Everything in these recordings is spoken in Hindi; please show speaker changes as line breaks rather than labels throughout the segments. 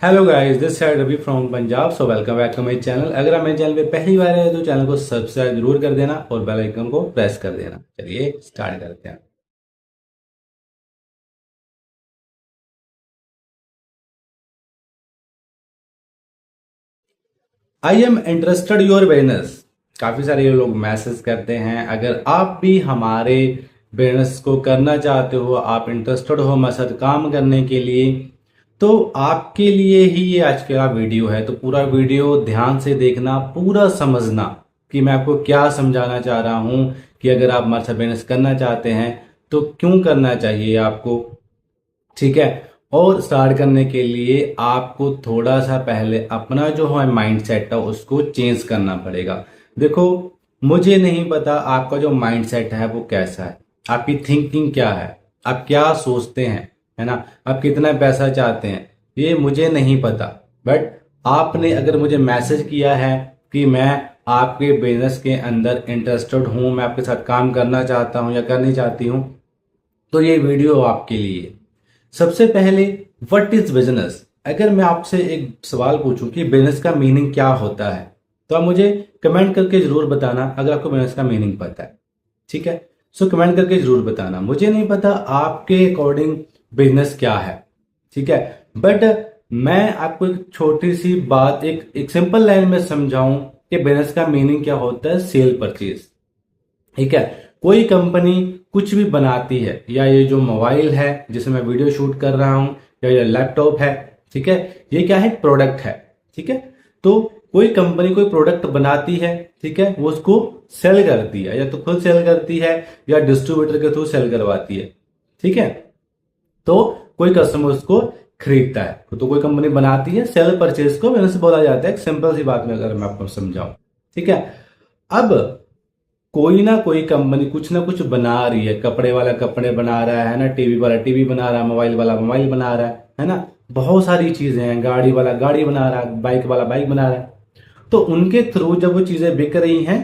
Hello guys, this side Ravi from Punjab. So welcome back to my channel. अगर आप मेरे चैनल पे पहली बार है तो चैनल को सब्सक्राइब जरूर कर देना और बेल आइकन को प्रेस कर देना। चलिए स्टार्ट करते हैं। I am interested your business. काफी सारे ये लोग मैसेज करते हैं। अगर आप भी हमारे बिजनेस को करना चाहते हो, आप इंटरेस्टेड हो हमारे साथ काम करने के लिए, तो आपके लिए ही ये आज का वीडियो है। तो पूरा वीडियो ध्यान से देखना, पूरा समझना कि मैं आपको क्या समझाना चाह रहा हूं कि अगर आप हमारे साथ बिजनेस करना चाहते हैं तो क्यों करना चाहिए आपको। ठीक है। और स्टार्ट करने के लिए आपको थोड़ा सा पहले अपना जो है माइंड सेट है उसको चेंज करना पड़ेगा। देखो, मुझे नहीं पता आपका जो माइंड सेट है वो कैसा है, आपकी थिंकिंग क्या है, आप क्या सोचते हैं, है ना। आप कितना पैसा चाहते हैं ये मुझे नहीं पता। बट आपने अगर मुझे मैसेज किया है कि मैं आपके बिजनेस के अंदर इंटरेस्टेड हूं, मैं आपके साथ काम करना चाहता हूं या करनी चाहती हूं, तो ये वीडियो आपके लिए। सबसे पहले, व्हाट इज बिजनेस। अगर मैं आपसे एक सवाल पूछूं कि बिजनेस का मीनिंग क्या होता है, तो आप मुझे कमेंट करके जरूर बताना अगर आपको बिजनेस का मीनिंग पता है। ठीक है। सो कमेंट करके जरूर बताना। मुझे नहीं पता आपके अकॉर्डिंग बिजनेस क्या है। ठीक है। बट मैं आपको एक छोटी सी बात, एक सिंपल लाइन में समझाऊं कि बिजनेस का मीनिंग क्या होता है। Cell purchase. ठीक है। कोई कंपनी कुछ भी बनाती है, या ये जो मोबाइल है जिसमें मैं वीडियो शूट कर रहा हूं, या ये लैपटॉप है, ठीक है, ये क्या है, प्रोडक्ट है। ठीक है। तो कोई कंपनी कोई प्रोडक्ट बनाती है, ठीक है, वो उसको सेल करती है, या तो खुद सेल करती है या डिस्ट्रीब्यूटर के थ्रू सेल करवाती है। ठीक है। तो कोई कस्टमर उसको खरीदता है। तो कोई कंपनी बनाती है, सेल परचेज को बिजनेस बोला जाता है। एक सिंपल सी बात में अगर मैं आपको समझाऊं, ठीक है। अब कोई ना कोई कंपनी कुछ ना कुछ बना रही है। कपड़े वाला कपड़े बना रहा है ना, टीवी वाला टीवी बना रहा है, मोबाइल वाला मोबाइल बना रहा है ना। बहुत सारी चीजें हैं। गाड़ी वाला गाड़ी बना रहा है, बाइक वाला बाइक बना रहा है। तो उनके थ्रू जब वो चीजें बिक रही हैं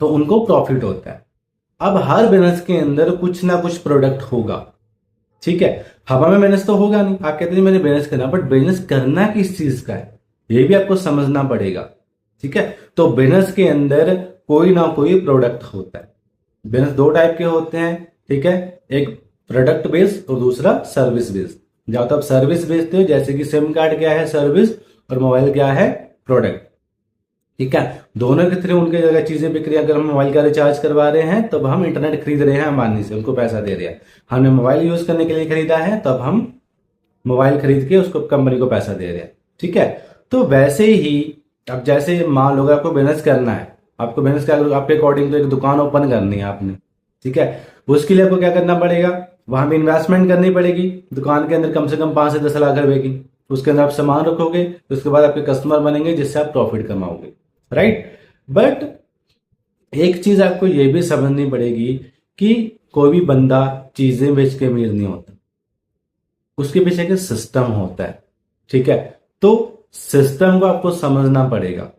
तो उनको प्रॉफिट होता है। अब हर बिजनेस के अंदर कुछ ना कुछ प्रोडक्ट होगा। ठीक है। हवा में बिजनेस तो होगा नहीं। आप कहते हैं मैंने बिजनेस करना, बट बिजनेस करना किस चीज का है ये भी आपको समझना पड़ेगा। ठीक है। तो बिजनेस के अंदर कोई ना कोई प्रोडक्ट होता है। बिजनेस दो टाइप के होते हैं। ठीक है। एक प्रोडक्ट बेस्ड और दूसरा सर्विस बेस्ड। जब आप सर्विस बेचते हो, जैसे कि सिम कार्ड क्या है, सर्विस, और मोबाइल क्या है, प्रोडक्ट। ठीक है। दोनों के थ्रू उनके जगह चीजें बिक रही है। अगर हम मोबाइल का रिचार्ज करवा रहे हैं तब हम इंटरनेट खरीद रहे हैं अंबानी से, उनको पैसा दे रहे हैं। हमने मोबाइल यूज करने के लिए खरीदा है तब हम मोबाइल खरीद के उसको कंपनी को पैसा दे रहे हैं। ठीक है। तो वैसे ही अब जैसे मान लो आपको बिजनेस करना है, आपको बिजनेस का आपके अकॉर्डिंग तो एक दुकान ओपन करनी है आपने। ठीक है। उसके लिए आपको क्या करना पड़ेगा, वहां भी इन्वेस्टमेंट करनी पड़ेगी। दुकान के अंदर कम से कम 5 से 10 लाख रुपए की। उसके अंदर आप सामान रखोगे, उसके बाद आपके कस्टमर बनेंगे जिससे आप प्रॉफिट कमाओगे। राइट। बट एक चीज आपको यह भी समझनी पड़ेगी कि कोई भी बंदा चीजें बेच के अमीर नहीं होता, उसके पीछे एक सिस्टम होता है। ठीक है। तो सिस्टम को आपको समझना पड़ेगा।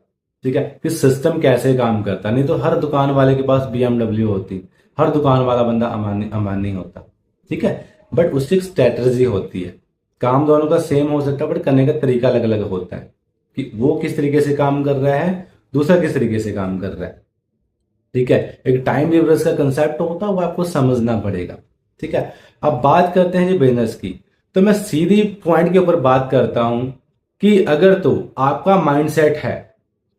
ठीक है, कि सिस्टम कैसे काम करता है। नहीं तो हर दुकान वाले के पास बीएमडब्ल्यू होती, हर दुकान वाला बंदा अंबानी अंबानी होता। ठीक है। बट उसकी एक स्ट्रेटजी होती है। काम दोनों का सेम हो सकता है, बट करने का तरीका अलग अलग होता है कि वो किस तरीके से काम कर रहा है, दूसरा किस तरीके से काम कर रहा है। ठीक है। एक टाइम लिवरेज का कंसेप्ट होता है, वो आपको समझना पड़ेगा। ठीक है। अब बात करते हैं जी बिजनेस की। तो मैं सीधी पॉइंट के ऊपर बात करता हूं कि अगर तो आपका माइंडसेट है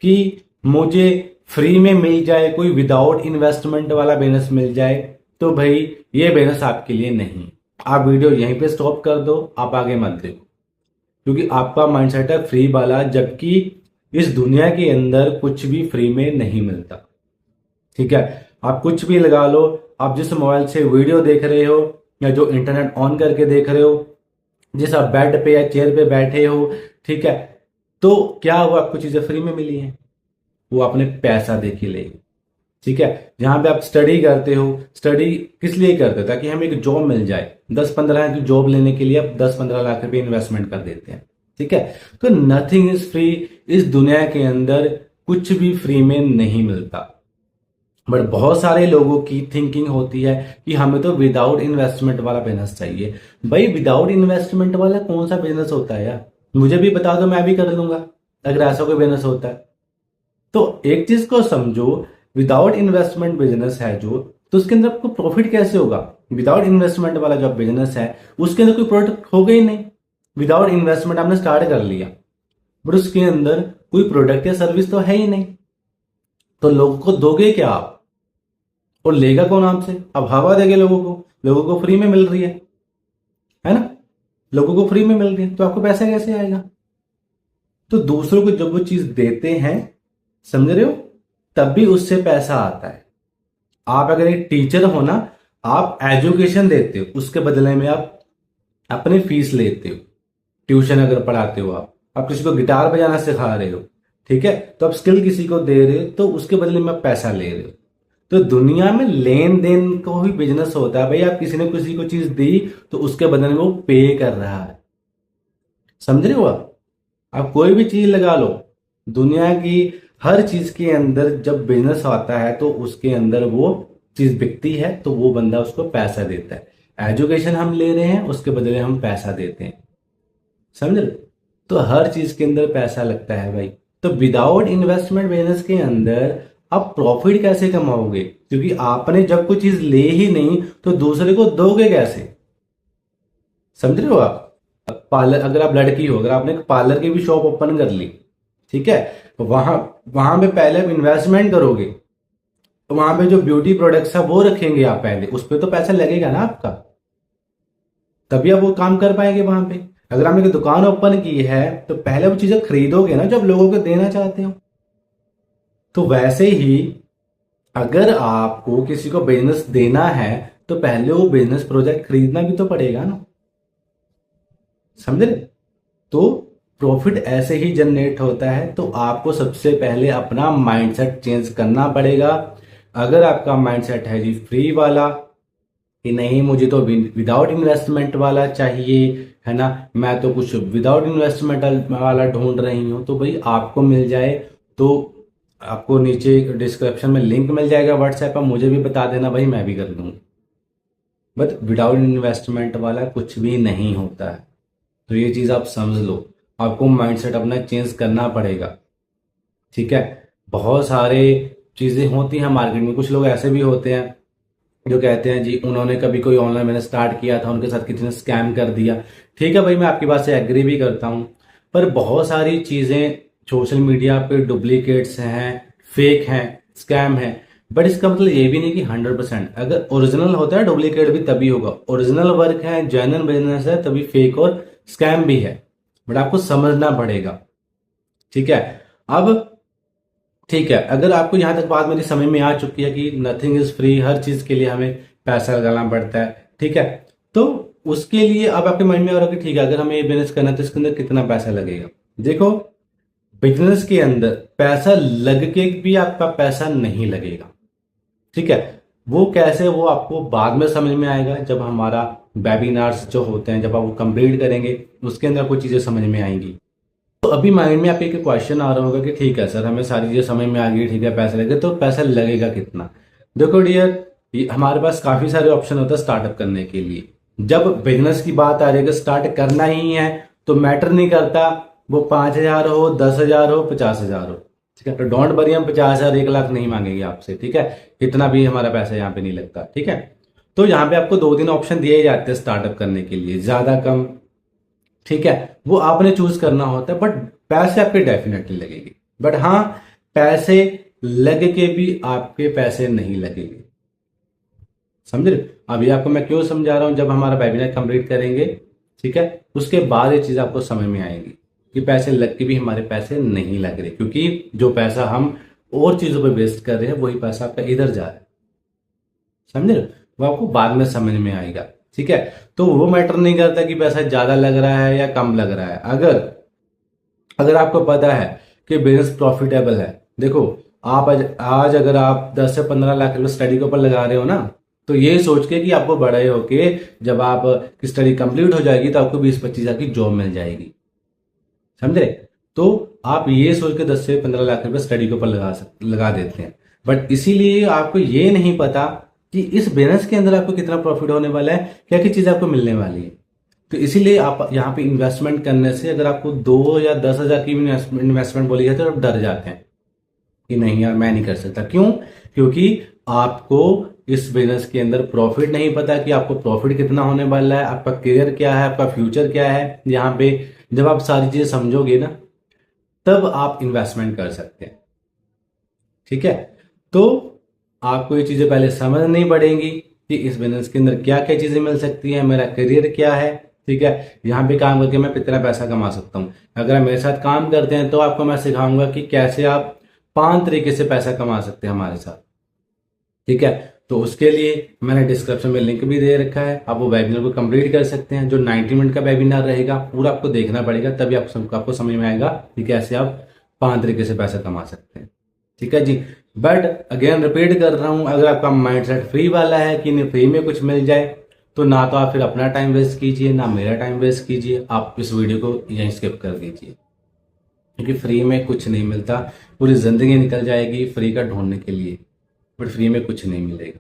कि मुझे फ्री में मिल जाए, कोई विदाउट इन्वेस्टमेंट वाला बिजनेस मिल जाए, तो भाई ये बिजनेस आपके लिए नहीं। आप वीडियो यहीं पे स्टॉप कर दो, आप आगे मत देखो, क्योंकि आपका माइंडसेट है फ्री वाला, जबकि इस दुनिया के अंदर कुछ भी फ्री में नहीं मिलता। ठीक है। आप कुछ भी लगा लो, आप जिस मोबाइल से वीडियो देख रहे हो या जो इंटरनेट ऑन करके देख रहे हो, जिस आप बेड पे या चेयर पे बैठे हो, ठीक है, तो क्या वो आपको चीजें फ्री में मिली हैं? वो आपने पैसा दे के ले। ठीक है। जहां पे आप स्टडी करते हो, स्टडी किस लिए करते हो? ताकि हमें एक जॉब मिल जाए। 10-15 की जॉब लेने के लिए आप 10-15 लाख रुपए इन्वेस्टमेंट कर देते हैं। ठीक है। तो नथिंग इज फ्री। इस दुनिया के अंदर कुछ भी फ्री में नहीं मिलता। बट बहुत सारे लोगों की थिंकिंग होती है कि हमें तो विदाउट इन्वेस्टमेंट वाला बिजनेस चाहिए। भाई विदाउट इन्वेस्टमेंट वाला कौन सा बिजनेस होता है यार? मुझे भी बता दो, मैं भी कर लूंगा अगर ऐसा कोई बिजनेस होता है। तो एक चीज को समझो, विदाउट इन्वेस्टमेंट बिजनेस है जो, तो उसके अंदर आपको प्रॉफिट कैसे होगा? विदाउट इन्वेस्टमेंट वाला जो बिजनेस है उसके अंदर कोई प्रोडक्ट होगा ही नहीं। विदाउट इन्वेस्टमेंट आपने स्टार्ट कर लिया, बट उसके अंदर कोई प्रोडक्ट या सर्विस तो है ही नहीं, तो लोगों को दोगे क्या आप? और लेगा कौन आपसे? अब हवा देंगे लोगों को, लोगों को फ्री में मिल रही है ना? लोगों को फ्री में मिल रही है तो आपको पैसा कैसे आएगा? तो दूसरों को जब वो चीज देते हैं, समझ रहे हो, तब भी उससे पैसा आता है। आप अगर एक टीचर हो ना, आप एजुकेशन देते हो, उसके बदले में आप अपनी फीस लेते हो। ट्यूशन अगर पढ़ाते हो, आप किसी को गिटार बजाना सिखा रहे हो, ठीक है, तो आप स्किल किसी को दे रहे हो, तो उसके बदले में आप पैसा ले रहे हो। तो दुनिया में लेन देन को ही बिजनेस होता है भाई। आप किसी ने किसी को चीज दी तो उसके बदले में वो पे कर रहा है। समझ रहे हो आप कोई भी चीज लगा लो, दुनिया की हर चीज के अंदर जब बिजनेस आता है तो उसके अंदर वो चीज बिकती है, तो वो बंदा उसको पैसा देता है। एजुकेशन हम ले रहे हैं, उसके बदले हम पैसा देते हैं। समझ रहे? तो हर चीज के अंदर पैसा लगता है भाई। तो विदाउट इन्वेस्टमेंट बिजनेस के अंदर आप प्रॉफिट कैसे कमाओगे? क्योंकि आपने जब कोई चीज ले ही नहीं तो दूसरे को दोगे कैसे? समझ रहे हो आप? पार्लर, अगर आप लड़की हो, अगर आपने एक पार्लर की भी शॉप ओपन कर ली, ठीक है, तो वहां वहां पे पहले आप इन्वेस्टमेंट करोगे, तो वहां पे जो ब्यूटी प्रोडक्ट्स है वो रखेंगे आप पहले, उस पर तो पैसा लगेगा ना आपका, तभी आप वो काम कर पाएंगे वहां पे। अगर आपने एक दुकान ओपन की है तो पहले वो चीजें खरीदोगे ना जब लोगों को देना चाहते हो। तो वैसे ही अगर आपको किसी को बिजनेस देना है तो पहले वो बिजनेस प्रोजेक्ट खरीदना भी तो पड़ेगा ना। समझ रहे? तो प्रॉफिट ऐसे ही जनरेट होता है। तो आपको सबसे पहले अपना माइंडसेट चेंज करना पड़ेगा। अगर आपका माइंडसेट है जी फ्री वाला, कि नहीं मुझे तो विदाउट इन्वेस्टमेंट वाला चाहिए, है ना, मैं तो कुछ विदाउट इन्वेस्टमेंट वाला ढूंढ रही हूं, तो भाई आपको मिल जाए तो आपको नीचे डिस्क्रिप्शन में लिंक मिल जाएगा व्हाट्सएप पर, मुझे भी बता देना भाई, मैं भी कर दूंगा। बट विदाउट इन्वेस्टमेंट वाला कुछ भी नहीं होता है। तो ये चीज़ आप समझ लो, आपको माइंडसेट अपना चेंज करना पड़ेगा। ठीक है, बहुत सारे चीज़ें होती हैं मार्केट में। कुछ लोग ऐसे भी होते हैं जो कहते हैं जी उन्होंने कभी कोई ऑनलाइन मैंने स्टार्ट किया था, उनके साथ कितने स्कैम कर दिया। ठीक है भाई, मैं आपकी बात से एग्री भी करता हूँ, पर बहुत सारी चीज़ें सोशल मीडिया पे डुप्लीकेट्स हैं, फेक हैं, स्कैम हैं। बट इसका मतलब ये भी नहीं कि 100%। अगर ओरिजिनल होता है डुप्लीकेट भी तभी होगा। ओरिजिनल वर्क है, जेन्युइन बिजनेस है, तभी फेक और स्कैम भी है। बट आपको समझना पड़ेगा। ठीक है, अब ठीक है, अगर आपको यहां तक बात मेरी समझ में आ चुकी है कि नथिंग इज फ्री, हर चीज के लिए हमें पैसा लगाना पड़ता है, ठीक है, तो उसके लिए अब आपके माइंड में आ रहा है कि ठीक है, अगर हमें ये बिजनेस करना है तो इसके अंदर कितना पैसा लगेगा। देखो, बिजनेस के अंदर पैसा लग के भी आपका पैसा नहीं लगेगा। ठीक है, वो कैसे, वो आपको बाद में समझ में आएगा जब हमारा वेबिनार्स जो होते हैं, जब आप वो कंप्लीट करेंगे उसके अंदर कुछ चीजें समझ में आएंगी। तो अभी माइंड में आपके एक क्वेश्चन आ रहा होगा कि ठीक है सर, हमें सारी चीजें समझ में आ गई, ठीक है, पैसा लगे, तो पैसा लगेगा कितना? देखो डियर, हमारे पास काफी सारे ऑप्शन होते हैं स्टार्टअप करने के लिए। जब बिजनेस की बात आ जाएगी, स्टार्ट करना ही है, तो मैटर नहीं करता वो 5,000 हो, 10,000 हो, 50,000 हो। ठीक है, तो डोंट वरी, हम 50,000 1 लाख नहीं मांगेंगे आपसे। ठीक है, इतना भी हमारा पैसा यहाँ पे नहीं लगता। ठीक है, तो यहाँ पे आपको 2-3 ऑप्शन दिए जाते हैं स्टार्टअप करने के लिए, ज्यादा कम। ठीक है, वो आपने चूज करना होता है, बट पैसे आपके डेफिनेटली लगेंगे। बट हाँ, पैसे लग के भी आपके पैसे नहीं लगेंगे। समझ रहे? अभी आपको मैं क्यों समझा रहा हूं, जब हमारा वेबिनार कंप्लीट करेंगे, ठीक है, उसके बाद ये चीज आपको समझ में आएगी कि पैसे लग के भी हमारे पैसे नहीं लग रहे, क्योंकि जो पैसा हम और चीजों पे वेस्ट कर रहे हैं वही पैसा आपका इधर जा रहा है। समझ रहे? वो आपको बाद में समझ में आएगा। ठीक है, तो वो मैटर नहीं करता कि पैसा ज्यादा लग रहा है या कम लग रहा है। अगर अगर आपको पता है कि बिजनेस प्रॉफिटेबल है, देखो, आप आज अगर आप 10 से 15 लाख रुपए स्टडी के ऊपर लगा रहे हो ना, तो ये सोच के कि आपको बड़े होके जब आप की स्टडी कंप्लीट हो जाएगी तो आपको 20-25 हजार की जॉब मिल जाएगी। समझे? तो आप ये सोच के 10 से 15 लाख रुपए स्टडी के ऊपर लगा देते हैं। बट इसीलिए आपको ये नहीं पता कि इस बिजनेस के अंदर आपको कितना प्रॉफिट होने वाला है, क्या क्या चीज आपको मिलने वाली है। तो इसीलिए आप यहाँ पे इन्वेस्टमेंट करने से अगर आपको 2 या 10 हजार की इन्वेस्टमेंट बोली जाती है तो आप डर जाते हैं कि नहीं यार मैं नहीं कर सकता। क्यों? क्योंकि आपको इस बिजनेस के अंदर प्रॉफिट नहीं पता कि आपको प्रॉफिट कितना होने वाला है, आपका करियर क्या है, आपका फ्यूचर क्या है। यहाँ पे जब आप सारी चीजें समझोगे ना तब आप इन्वेस्टमेंट कर सकते हैं। ठीक है, तो आपको ये चीजें पहले समझनी पड़ेंगी कि इस बिजनेस के अंदर क्या क्या चीजें मिल सकती हैं, मेरा करियर क्या है। ठीक है, यहाँ पे काम करके मैं कितना पैसा कमा सकता हूँ। अगर आप मेरे साथ काम करते हैं तो आपको मैं सिखाऊंगा कि कैसे आप 5 तरीके से पैसा कमा सकते हैं हमारे साथ। ठीक है, तो उसके लिए मैंने डिस्क्रिप्शन में लिंक भी दे रखा है, आप वो वेबिनार को कंप्लीट कर सकते हैं। जो 90 मिनट का वेबिनार रहेगा पूरा आपको देखना पड़ेगा, तभी आपको समझ में आएगा कि कैसे आप 5 तरीके से पैसा कमा सकते हैं। ठीक है जी, बट अगेन रिपीट कर रहा हूं, अगर आपका माइंडसेट फ्री वाला है कि नहीं फ्री में कुछ मिल जाए, तो ना तो आप फिर अपना टाइम वेस्ट कीजिए ना मेरा टाइम वेस्ट कीजिए, आप इस वीडियो को यहीं स्किप कर दीजिए। क्योंकि फ्री में कुछ नहीं मिलता, पूरी जिंदगी निकल जाएगी फ्री का ढूंढने के लिए, बट फ्री में कुछ नहीं मिलेगा।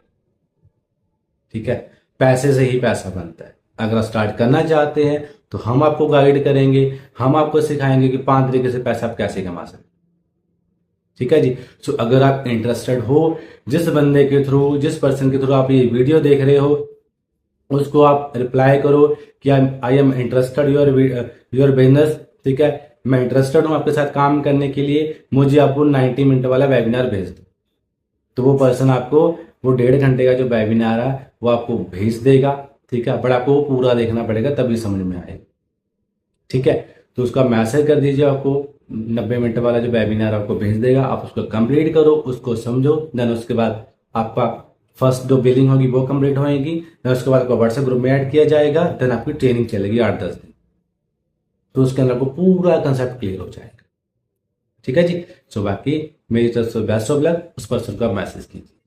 ठीक है, पैसे से ही पैसा बनता है। अगर आप स्टार्ट करना चाहते हैं तो हम आपको गाइड करेंगे, हम आपको सिखाएंगे कि 5 तरीके से पैसा आप कैसे कमा सकते हैं। ठीक है जी, सो अगर आप इंटरेस्टेड हो, जिस बंदे के थ्रू, जिस पर्सन के थ्रू आप ये वीडियो देख रहे हो, उसको आप रिप्लाई करो कि I am interested your business. ठीक है, मैं इंटरेस्टेड हूं आपके साथ काम करने के लिए, मुझे आपको 90 मिनट वाला वेबिनार भेज दो। तो वो पर्सन आपको वो 1.5 घंटे का जो वेबिनार है वो आपको भेज देगा। ठीक है, बट आपको वो पूरा देखना पड़ेगा तभी समझ में आएगा। ठीक है, तो उसका मैसेज कर दीजिए, आपको 90 मिनट वाला जो वेबिनार आपको भेज देगा, आप उसको कंप्लीट करो, उसको समझो। देन उसके बाद आपका फर्स्ट जो बिलिंग होगी वो कंप्लीट होएगी। देन उसके बाद आपको व्हाट्सएप ग्रुप में ऐड किया जाएगा। देन आपकी ट्रेनिंग चलेगी 8-10 दिन, तो उसके अंदर आपको पूरा कंसेप्ट क्लियर हो जाएगा। ठीक है जी, सो बाकी मेरी तरफ से बेस्ट ऑफ लक, उस पर्सन को आप मैसेज कीजिए।